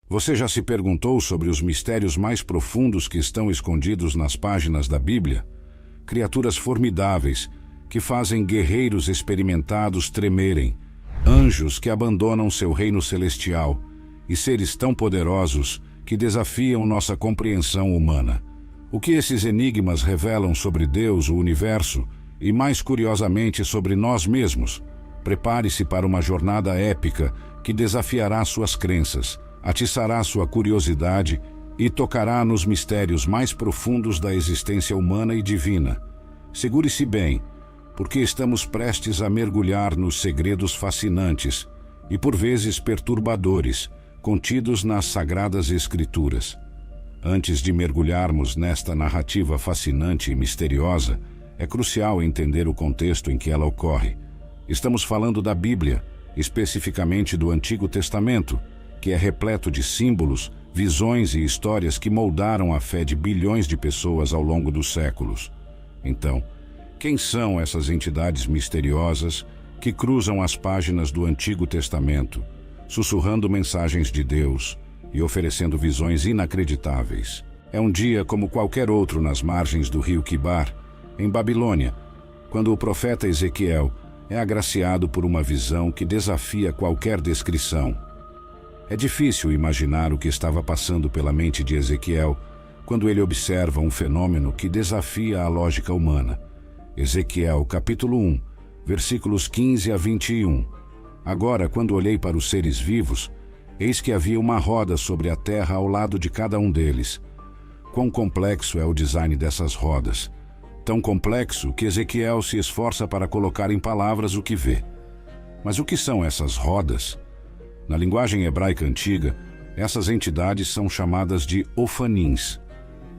Você já se perguntou sobre os mistérios mais profundos que estão escondidos nas páginas da Bíblia? Criaturas formidáveis que fazem guerreiros experimentados tremerem, anjos que abandonam seu reino celestial e seres tão poderosos que desafiam nossa compreensão humana. O que esses enigmas revelam sobre Deus, o universo e, mais curiosamente, sobre nós mesmos? Prepare-se para uma jornada épica que desafiará suas crenças, atiçará sua curiosidade e tocará nos mistérios mais profundos da existência humana e divina. Segure-se bem, porque estamos prestes a mergulhar nos segredos fascinantes e, por vezes, perturbadores, contidos nas Sagradas Escrituras. Antes de mergulharmos nesta narrativa fascinante e misteriosa, é crucial entender o contexto em que ela ocorre. Estamos falando da Bíblia, especificamente do Antigo Testamento, que é repleto de símbolos, visões e histórias que moldaram a fé de bilhões de pessoas ao longo dos séculos. Então, quem são essas entidades misteriosas que cruzam as páginas do Antigo Testamento, sussurrando mensagens de Deus e oferecendo visões inacreditáveis? É um dia como qualquer outro nas margens do rio Quibar, em Babilônia, quando o profeta Ezequiel é agraciado por uma visão que desafia qualquer descrição. É difícil imaginar o que estava passando pela mente de Ezequiel quando ele observa um fenômeno que desafia a lógica humana. Ezequiel, capítulo 1, versículos 15 a 21. Agora, quando olhei para os seres vivos, eis que havia uma roda sobre a terra ao lado de cada um deles. Quão complexo é o design dessas rodas! Tão complexo que Ezequiel se esforça para colocar em palavras o que vê. Mas o que são essas rodas? Na linguagem hebraica antiga, essas entidades são chamadas de ofanins.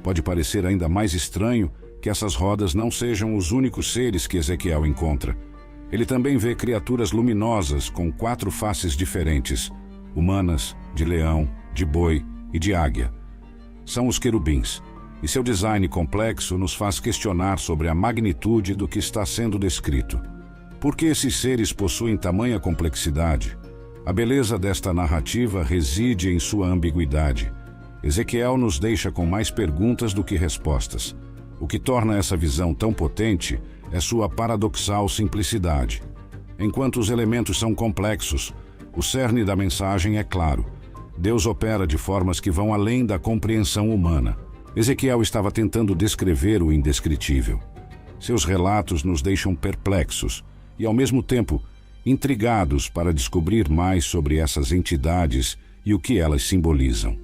Pode parecer ainda mais estranho que essas rodas não sejam os únicos seres que Ezequiel encontra. Ele também vê criaturas luminosas com 4 faces diferentes, humanas, de leão, de boi e de águia. São os querubins, e seu design complexo nos faz questionar sobre a magnitude do que está sendo descrito. Por que esses seres possuem tamanha complexidade? A beleza desta narrativa reside em sua ambiguidade. Ezequiel nos deixa com mais perguntas do que respostas. O que torna essa visão tão potente é sua paradoxal simplicidade. Enquanto os elementos são complexos, o cerne da mensagem é claro. Deus opera de formas que vão além da compreensão humana. Ezequiel estava tentando descrever o indescritível. Seus relatos nos deixam perplexos e, ao mesmo tempo, intrigados para descobrir mais sobre essas entidades e o que elas simbolizam.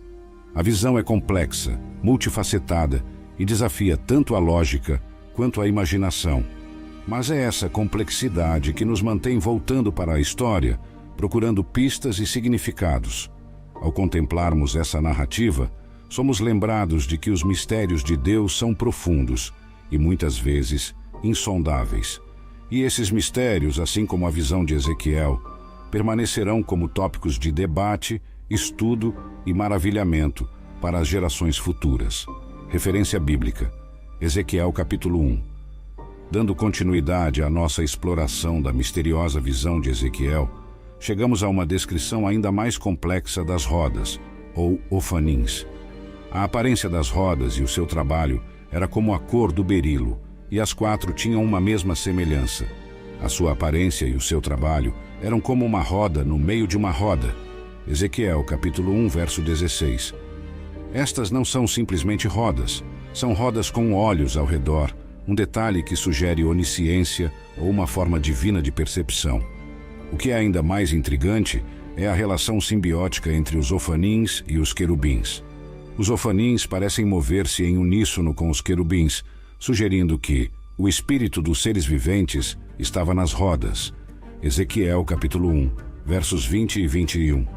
A visão é complexa, multifacetada e desafia tanto a lógica quanto a imaginação. Mas é essa complexidade que nos mantém voltando para a história, procurando pistas e significados. Ao contemplarmos essa narrativa, somos lembrados de que os mistérios de Deus são profundos e, muitas vezes, insondáveis. E esses mistérios, assim como a visão de Ezequiel, permanecerão como tópicos de debate, estudo e maravilhamento para as gerações futuras. Referência bíblica: Ezequiel capítulo 1. Dando continuidade à nossa exploração da misteriosa visão de Ezequiel, chegamos a uma descrição ainda mais complexa das rodas, ou ofanins. A aparência das rodas e o seu trabalho era como a cor do berilo, e as 4 tinham uma mesma semelhança. A sua aparência e o seu trabalho eram como uma roda no meio de uma roda. Ezequiel, capítulo 1, verso 16. Estas não são simplesmente rodas, são rodas com olhos ao redor, um detalhe que sugere onisciência ou uma forma divina de percepção. O que é ainda mais intrigante é a relação simbiótica entre os ofanins e os querubins. Os ofanins parecem mover-se em uníssono com os querubins, sugerindo que o espírito dos seres viventes estava nas rodas. Ezequiel capítulo 1, versos 20 e 21.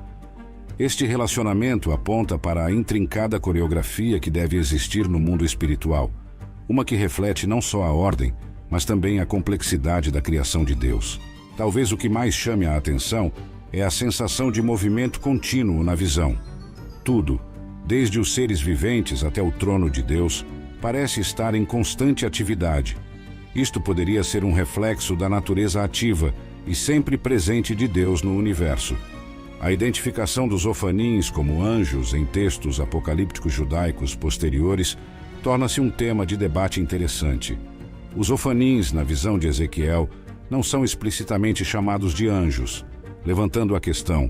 Este relacionamento aponta para a intrincada coreografia que deve existir no mundo espiritual, uma que reflete não só a ordem, mas também a complexidade da criação de Deus. Talvez o que mais chame a atenção é a sensação de movimento contínuo na visão. Tudo, desde os seres viventes até o trono de Deus, parece estar em constante atividade. Isto poderia ser um reflexo da natureza ativa e sempre presente de Deus no universo. A identificação dos ofanins como anjos em textos apocalípticos judaicos posteriores torna-se um tema de debate interessante. Os ofanins, na visão de Ezequiel, não são explicitamente chamados de anjos, levantando a questão: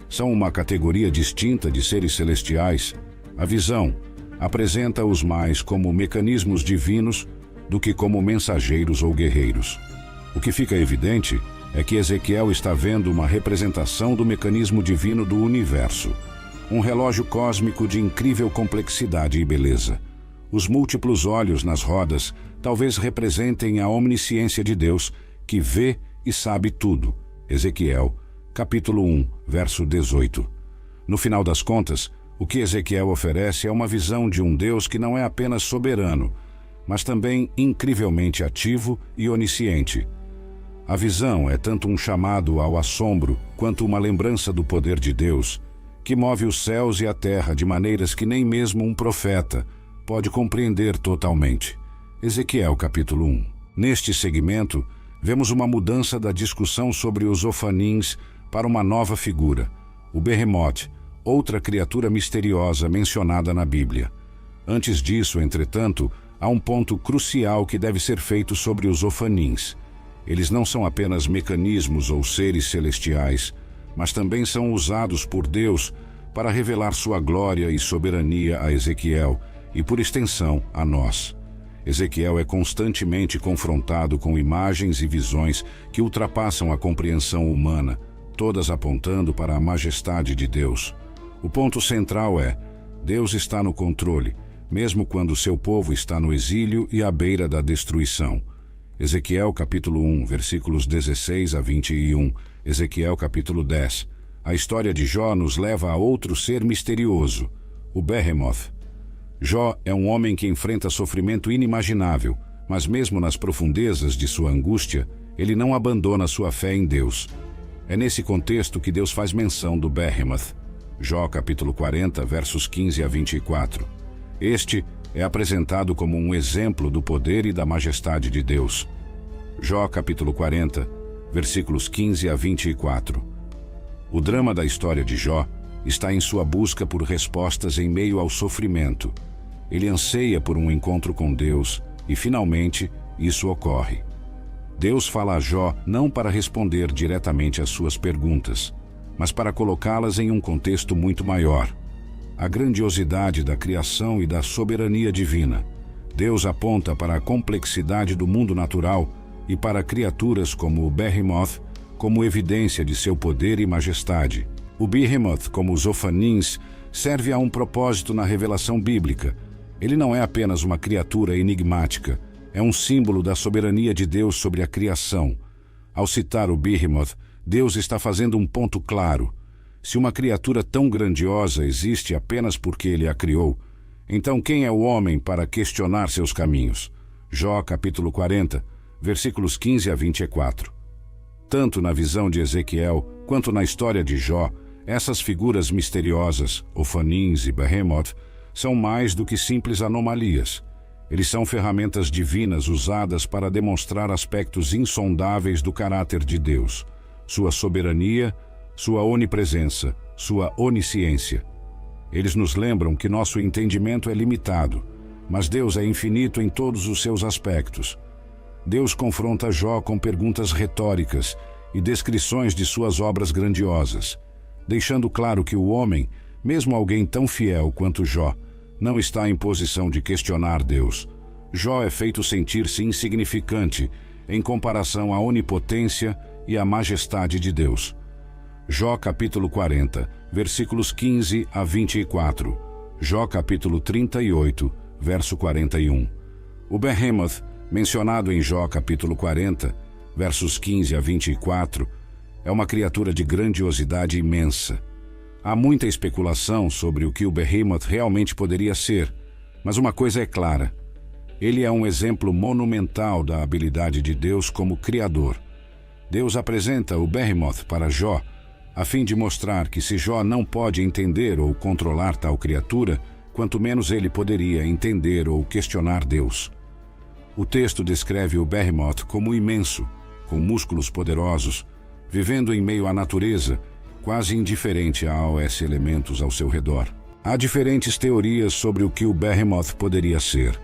são uma categoria distinta de seres celestiais? A visão apresenta-os mais como mecanismos divinos do que como mensageiros ou guerreiros. O que fica evidente é que Ezequiel está vendo uma representação do mecanismo divino do universo, um relógio cósmico de incrível complexidade e beleza. Os múltiplos olhos nas rodas talvez representem a onisciência de Deus, que vê e sabe tudo. Ezequiel, capítulo 1, verso 18. No final das contas, o que Ezequiel oferece é uma visão de um Deus que não é apenas soberano, mas também incrivelmente ativo e onisciente. A visão é tanto um chamado ao assombro quanto uma lembrança do poder de Deus, que move os céus e a terra de maneiras que nem mesmo um profeta pode compreender totalmente. Ezequiel capítulo 1. Neste segmento, vemos uma mudança da discussão sobre os ofanins para uma nova figura, o Behemoth, outra criatura misteriosa mencionada na Bíblia. Antes disso, entretanto, há um ponto crucial que deve ser feito sobre os ofanins. Eles não são apenas mecanismos ou seres celestiais, mas também são usados por Deus para revelar sua glória e soberania a Ezequiel e, por extensão, a nós. Ezequiel é constantemente confrontado com imagens e visões que ultrapassam a compreensão humana, todas apontando para a majestade de Deus. O ponto central é: Deus está no controle, mesmo quando seu povo está no exílio e à beira da destruição. Ezequiel capítulo 1, versículos 16 a 21, Ezequiel capítulo 10. A história de Jó nos leva a outro ser misterioso, o Behemoth. Jó é um homem que enfrenta sofrimento inimaginável, mas mesmo nas profundezas de sua angústia, ele não abandona sua fé em Deus. É nesse contexto que Deus faz menção do Behemoth. Jó capítulo 40, versos 15 a 24. Este é apresentado como um exemplo do poder e da majestade de Deus. Jó capítulo 40, versículos 15 a 24. O drama da história de Jó está em sua busca por respostas em meio ao sofrimento. Ele anseia por um encontro com Deus e, finalmente, isso ocorre. Deus fala a Jó não para responder diretamente às suas perguntas, mas para colocá-las em um contexto muito maior. A grandiosidade da criação e da soberania divina. Deus aponta para a complexidade do mundo natural e para criaturas como o Behemoth como evidência de seu poder e majestade. O Behemoth, como os ofanins, serve a um propósito na revelação bíblica. Ele não é apenas uma criatura enigmática, é um símbolo da soberania de Deus sobre a criação. Ao citar o Behemoth, Deus está fazendo um ponto claro. Se uma criatura tão grandiosa existe apenas porque ele a criou, então quem é o homem para questionar seus caminhos? Jó capítulo 40, versículos 15 a 24. Tanto na visão de Ezequiel quanto na história de Jó, essas figuras misteriosas, ofanins e Behemoth, são mais do que simples anomalias. Eles são ferramentas divinas usadas para demonstrar aspectos insondáveis do caráter de Deus, sua soberania, sua onipresença, sua onisciência. Eles nos lembram que nosso entendimento é limitado, mas Deus é infinito em todos os seus aspectos. Deus confronta Jó com perguntas retóricas e descrições de suas obras grandiosas, deixando claro que o homem, mesmo alguém tão fiel quanto Jó, não está em posição de questionar Deus. Jó é feito sentir-se insignificante em comparação à onipotência e à majestade de Deus. Jó capítulo 40, versículos 15 a 24. Jó capítulo 38, verso 41. O Behemoth, mencionado em Jó capítulo 40, versos 15 a 24, é uma criatura de grandiosidade imensa. Há muita especulação sobre o que o Behemoth realmente poderia ser, mas uma coisa é clara: ele é um exemplo monumental da habilidade de Deus como Criador. Deus apresenta o Behemoth para Jó, a fim de mostrar que se Jó não pode entender ou controlar tal criatura, quanto menos ele poderia entender ou questionar Deus. O texto descreve o Behemoth como imenso, com músculos poderosos, vivendo em meio à natureza quase indiferente a esses elementos ao seu redor. Há diferentes teorias sobre o que o Behemoth poderia ser.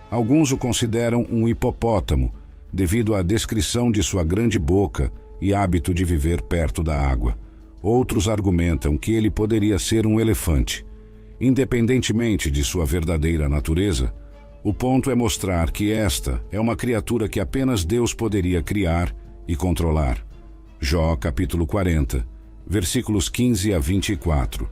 Alguns o consideram um hipopótamo, devido à descrição de sua grande boca e hábito de viver perto da água. Outros argumentam que ele poderia ser um elefante. Independentemente de sua verdadeira natureza, o ponto é mostrar que esta é uma criatura que apenas Deus poderia criar e controlar. Jó capítulo 40, versículos 15 a 24.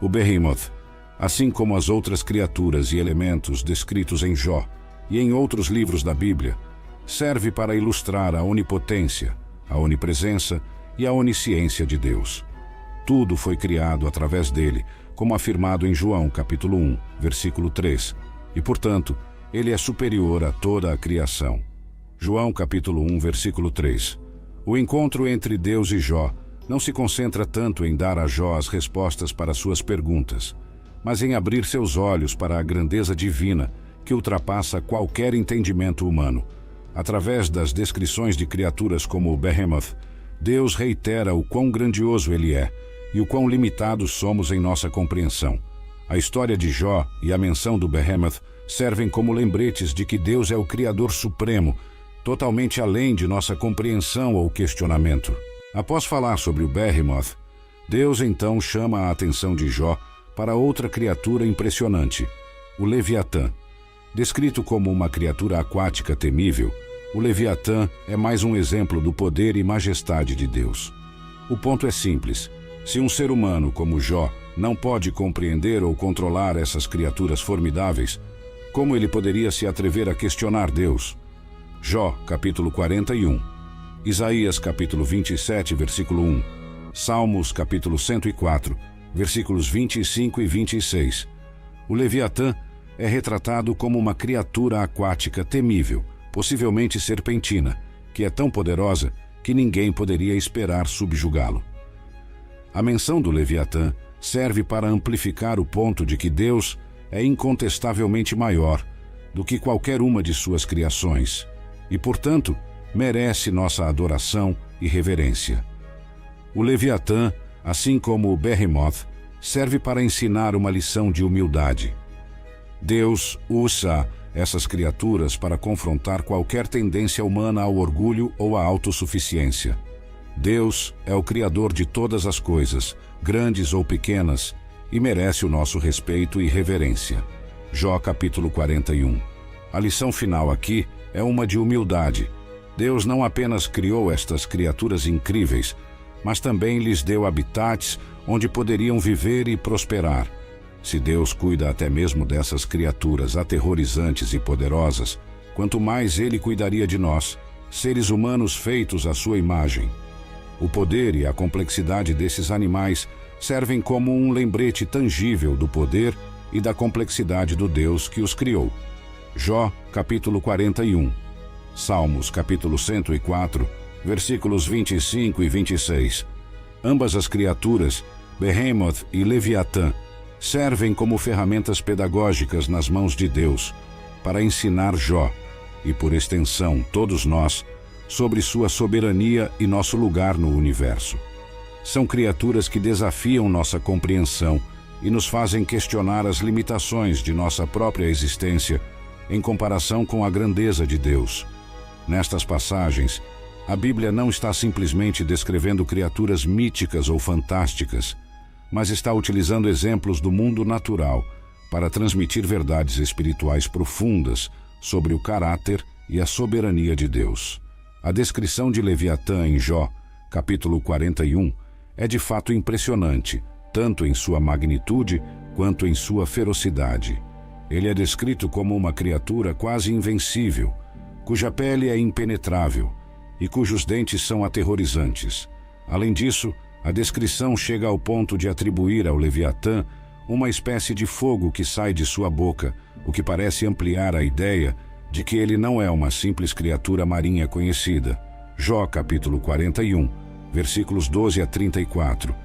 O Behemoth, assim como as outras criaturas e elementos descritos em Jó e em outros livros da Bíblia, serve para ilustrar a onipotência, a onipresença e a onisciência de Deus. Tudo foi criado através dele, como afirmado em João capítulo 1, versículo 3, e, portanto, ele é superior a toda a criação. João capítulo 1, versículo 3. O encontro entre Deus e Jó não se concentra tanto em dar a Jó as respostas para suas perguntas, mas em abrir seus olhos para a grandeza divina que ultrapassa qualquer entendimento humano. Através das descrições de criaturas como o Behemoth, Deus reitera o quão grandioso ele é e o quão limitados somos em nossa compreensão. A história de Jó e a menção do Behemoth servem como lembretes de que Deus é o Criador Supremo, totalmente além de nossa compreensão ou questionamento. Após falar sobre o Behemoth, Deus então chama a atenção de Jó para outra criatura impressionante, o Leviatã. Descrito como uma criatura aquática temível, o Leviatã é mais um exemplo do poder e majestade de Deus. O ponto é simples. Se um ser humano como Jó não pode compreender ou controlar essas criaturas formidáveis, como ele poderia se atrever a questionar Deus? Jó, capítulo 41. Isaías, capítulo 27, versículo 1. Salmos, capítulo 104, versículos 25 e 26. O Leviatã é retratado como uma criatura aquática temível, possivelmente serpentina, que é tão poderosa que ninguém poderia esperar subjugá-lo. A menção do Leviatã serve para amplificar o ponto de que Deus é incontestavelmente maior do que qualquer uma de suas criações e, portanto, merece nossa adoração e reverência. O Leviatã, assim como o Behemoth, serve para ensinar uma lição de humildade. Deus usa essas criaturas para confrontar qualquer tendência humana ao orgulho ou à autossuficiência. Deus é o Criador de todas as coisas, grandes ou pequenas, e merece o nosso respeito e reverência. Jó capítulo 41. A lição final aqui é uma de humildade. Deus não apenas criou estas criaturas incríveis, mas também lhes deu habitats onde poderiam viver e prosperar. Se Deus cuida até mesmo dessas criaturas aterrorizantes e poderosas, quanto mais Ele cuidaria de nós, seres humanos feitos à sua imagem. O poder e a complexidade desses animais servem como um lembrete tangível do poder e da complexidade do Deus que os criou. Jó, capítulo 41. Salmos, capítulo 104, versículos 25 e 26. Ambas as criaturas, Behemoth e Leviatã, servem como ferramentas pedagógicas nas mãos de Deus para ensinar Jó, e por extensão todos nós, sobre sua soberania e nosso lugar no universo. São criaturas que desafiam nossa compreensão e nos fazem questionar as limitações de nossa própria existência em comparação com a grandeza de Deus. Nestas passagens, a Bíblia não está simplesmente descrevendo criaturas míticas ou fantásticas, mas está utilizando exemplos do mundo natural para transmitir verdades espirituais profundas sobre o caráter e a soberania de Deus. A descrição de Leviatã em Jó, capítulo 41, é de fato impressionante, tanto em sua magnitude quanto em sua ferocidade. Ele é descrito como uma criatura quase invencível, cuja pele é impenetrável e cujos dentes são aterrorizantes. Além disso, a descrição chega ao ponto de atribuir ao Leviatã uma espécie de fogo que sai de sua boca, o que parece ampliar a ideia de que ele não é uma simples criatura marinha conhecida. Jó capítulo 41, versículos 12 a 34.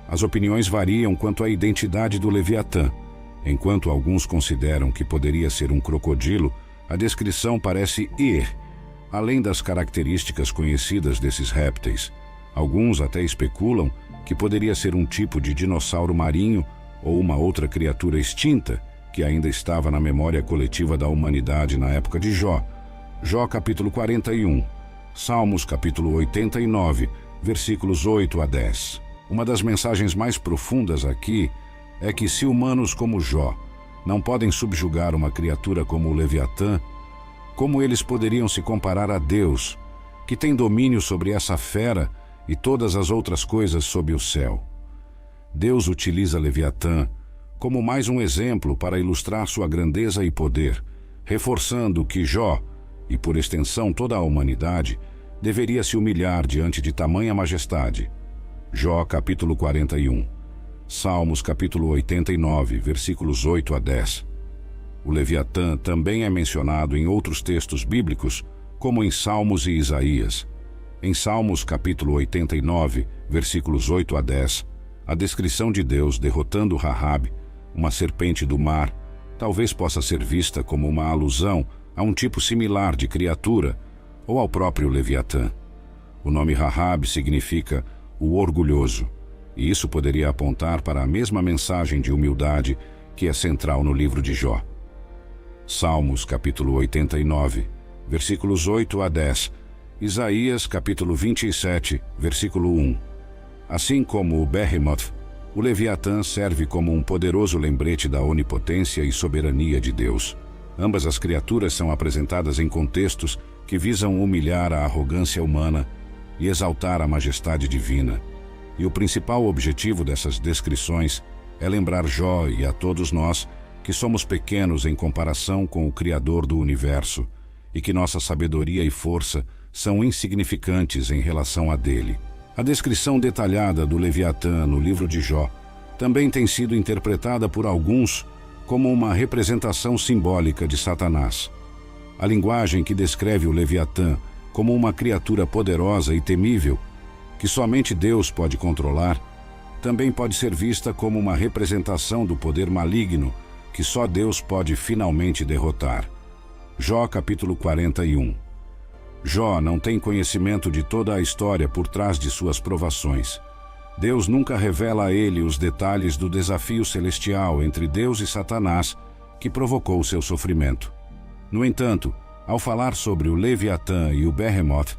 As opiniões variam quanto à identidade do Leviatã. Enquanto alguns consideram que poderia ser um crocodilo, a descrição parece ir além das características conhecidas desses répteis. Alguns até especulam que poderia ser um tipo de dinossauro marinho ou uma outra criatura extinta que ainda estava na memória coletiva da humanidade na época de Jó. Jó capítulo 41, Salmos capítulo 89, versículos 8 a 10. Uma das mensagens mais profundas aqui é que se humanos como Jó não podem subjugar uma criatura como o Leviatã, como eles poderiam se comparar a Deus, que tem domínio sobre essa fera e todas as outras coisas sob o céu? Deus utiliza Leviatã como mais um exemplo para ilustrar sua grandeza e poder, reforçando que Jó, e por extensão toda a humanidade, deveria se humilhar diante de tamanha majestade. Jó capítulo 41, Salmos capítulo 89, versículos 8 a 10. O Leviatã também é mencionado em outros textos bíblicos, como em Salmos e Isaías. Em Salmos capítulo 89, versículos 8 a 10, a descrição de Deus derrotando Rahab, uma serpente do mar, talvez possa ser vista como uma alusão a um tipo similar de criatura ou ao próprio Leviatã. O nome Rahab significa o orgulhoso, e isso poderia apontar para a mesma mensagem de humildade que é central no livro de Jó. Salmos capítulo 89, versículos 8 a 10, Isaías capítulo 27, versículo 1. Assim como o Behemoth, o Leviatã serve como um poderoso lembrete da onipotência e soberania de Deus. Ambas as criaturas são apresentadas em contextos que visam humilhar a arrogância humana e exaltar a majestade divina. E o principal objetivo dessas descrições é lembrar Jó e a todos nós que somos pequenos em comparação com o Criador do universo e que nossa sabedoria e força são insignificantes em relação a dele. A descrição detalhada do Leviatã no livro de Jó também tem sido interpretada por alguns como uma representação simbólica de Satanás. A linguagem que descreve o Leviatã como uma criatura poderosa e temível, que somente Deus pode controlar, também pode ser vista como uma representação do poder maligno que só Deus pode finalmente derrotar. Jó capítulo 41. Jó não tem conhecimento de toda a história por trás de suas provações. Deus nunca revela a ele os detalhes do desafio celestial entre Deus e Satanás que provocou seu sofrimento. No entanto, ao falar sobre o Leviatã e o Behemoth,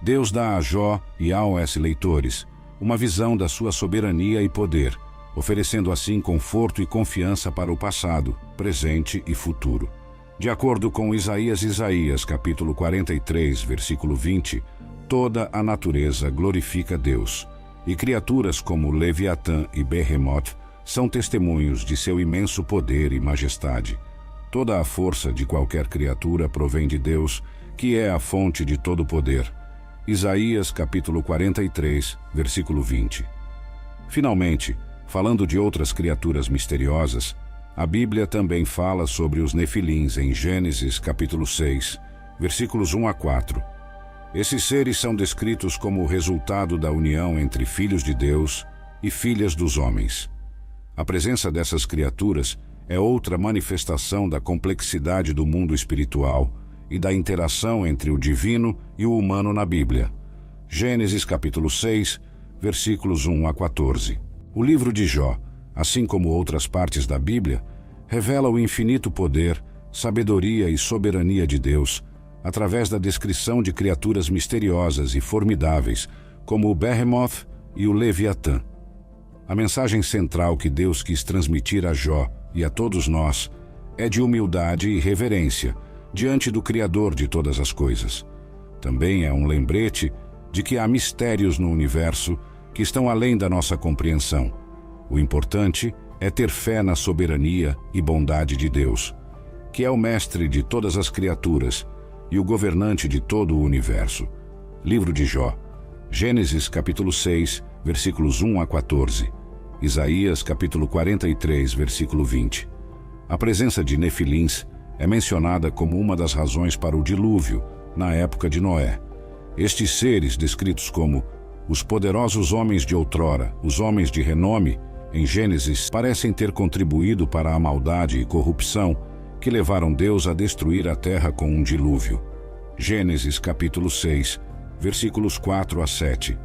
Deus dá a Jó e aos leitores uma visão da sua soberania e poder, oferecendo assim conforto e confiança para o passado, presente e futuro. De acordo com Isaías capítulo 43, versículo 20, toda a natureza glorifica Deus, e criaturas como Leviatã e Behemoth são testemunhos de seu imenso poder e majestade. Toda a força de qualquer criatura provém de Deus, que é a fonte de todo poder. Isaías capítulo 43, versículo 20. Finalmente, falando de outras criaturas misteriosas, a Bíblia também fala sobre os Nefilins em Gênesis capítulo 6, versículos 1 a 4. Esses seres são descritos como o resultado da união entre filhos de Deus e filhas dos homens. A presença dessas criaturas é outra manifestação da complexidade do mundo espiritual e da interação entre o divino e o humano na Bíblia. Gênesis capítulo 6, versículos 1 a 14. O livro de Jó, assim como outras partes da Bíblia, revela o infinito poder, sabedoria e soberania de Deus através da descrição de criaturas misteriosas e formidáveis, como o Behemoth e o Leviatã. A mensagem central que Deus quis transmitir a Jó e a todos nós é de humildade e reverência diante do Criador de todas as coisas. Também é um lembrete de que há mistérios no universo que estão além da nossa compreensão. O importante é ter fé na soberania e bondade de Deus, que é o mestre de todas as criaturas e o governante de todo o universo. Livro de Jó, Gênesis capítulo 6, versículos 1 a 14. Isaías capítulo 43, versículo 20. A presença de Nefilins é mencionada como uma das razões para o dilúvio, na época de Noé. Estes seres, descritos como os poderosos homens de outrora, os homens de renome, em Gênesis, parecem ter contribuído para a maldade e corrupção que levaram Deus a destruir a terra com um dilúvio. Gênesis capítulo 6, versículos 4 a 7.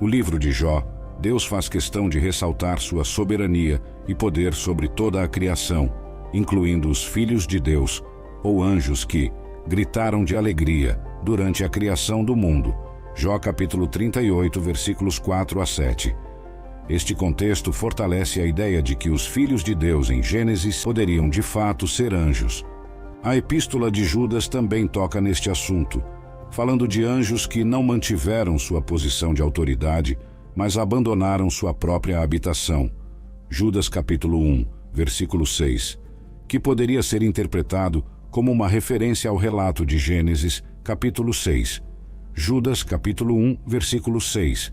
O livro de Jó Deus faz questão de ressaltar sua soberania e poder sobre toda a criação, incluindo os filhos de Deus, ou anjos que gritaram de alegria durante a criação do mundo. Jó capítulo 38, versículos 4 a 7. Este contexto fortalece a ideia de que os filhos de Deus em Gênesis poderiam de fato ser anjos. A epístola de Judas também toca neste assunto, falando de anjos que não mantiveram sua posição de autoridade, mas abandonaram sua própria habitação. Judas capítulo 1, versículo 6, que poderia ser interpretado como uma referência ao relato de Gênesis capítulo 6. Judas capítulo 1, versículo 6.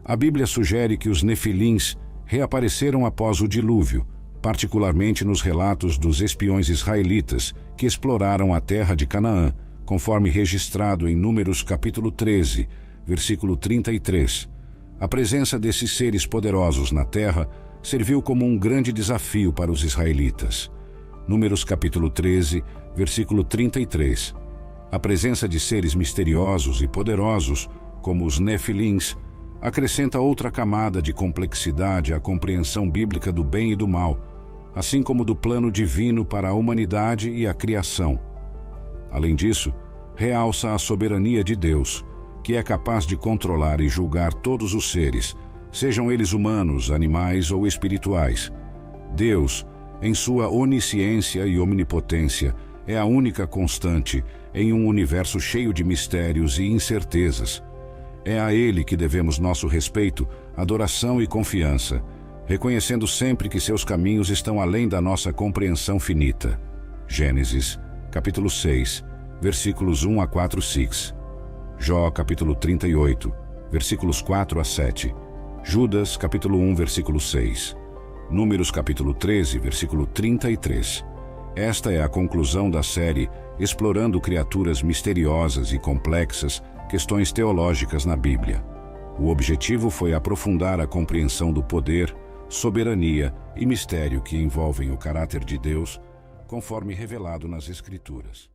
A Bíblia sugere que os nefilins reapareceram após o dilúvio, particularmente nos relatos dos espiões israelitas que exploraram a terra de Canaã, conforme registrado em Números capítulo 13, versículo 33. A presença desses seres poderosos na terra serviu como um grande desafio para os israelitas. Números capítulo 13, versículo 33. A presença de seres misteriosos e poderosos, como os nefilins, acrescenta outra camada de complexidade à compreensão bíblica do bem e do mal, assim como do plano divino para a humanidade e a criação. Além disso, realça a soberania de Deus, que é capaz de controlar e julgar todos os seres, sejam eles humanos, animais ou espirituais. Deus, em sua onisciência e omnipotência, é a única constante em um universo cheio de mistérios e incertezas. É a Ele que devemos nosso respeito, adoração e confiança, reconhecendo sempre que seus caminhos estão além da nossa compreensão finita. Gênesis, capítulo 6, versículos 1 a 4, 6. Jó, capítulo 38, versículos 4 a 7. Judas, capítulo 1, versículo 6. Números, capítulo 13, versículo 33. Esta é a conclusão da série Explorando Criaturas Misteriosas e Complexas, Questões Teológicas na Bíblia. O objetivo foi aprofundar a compreensão do poder, soberania e mistério que envolvem o caráter de Deus, conforme revelado nas Escrituras.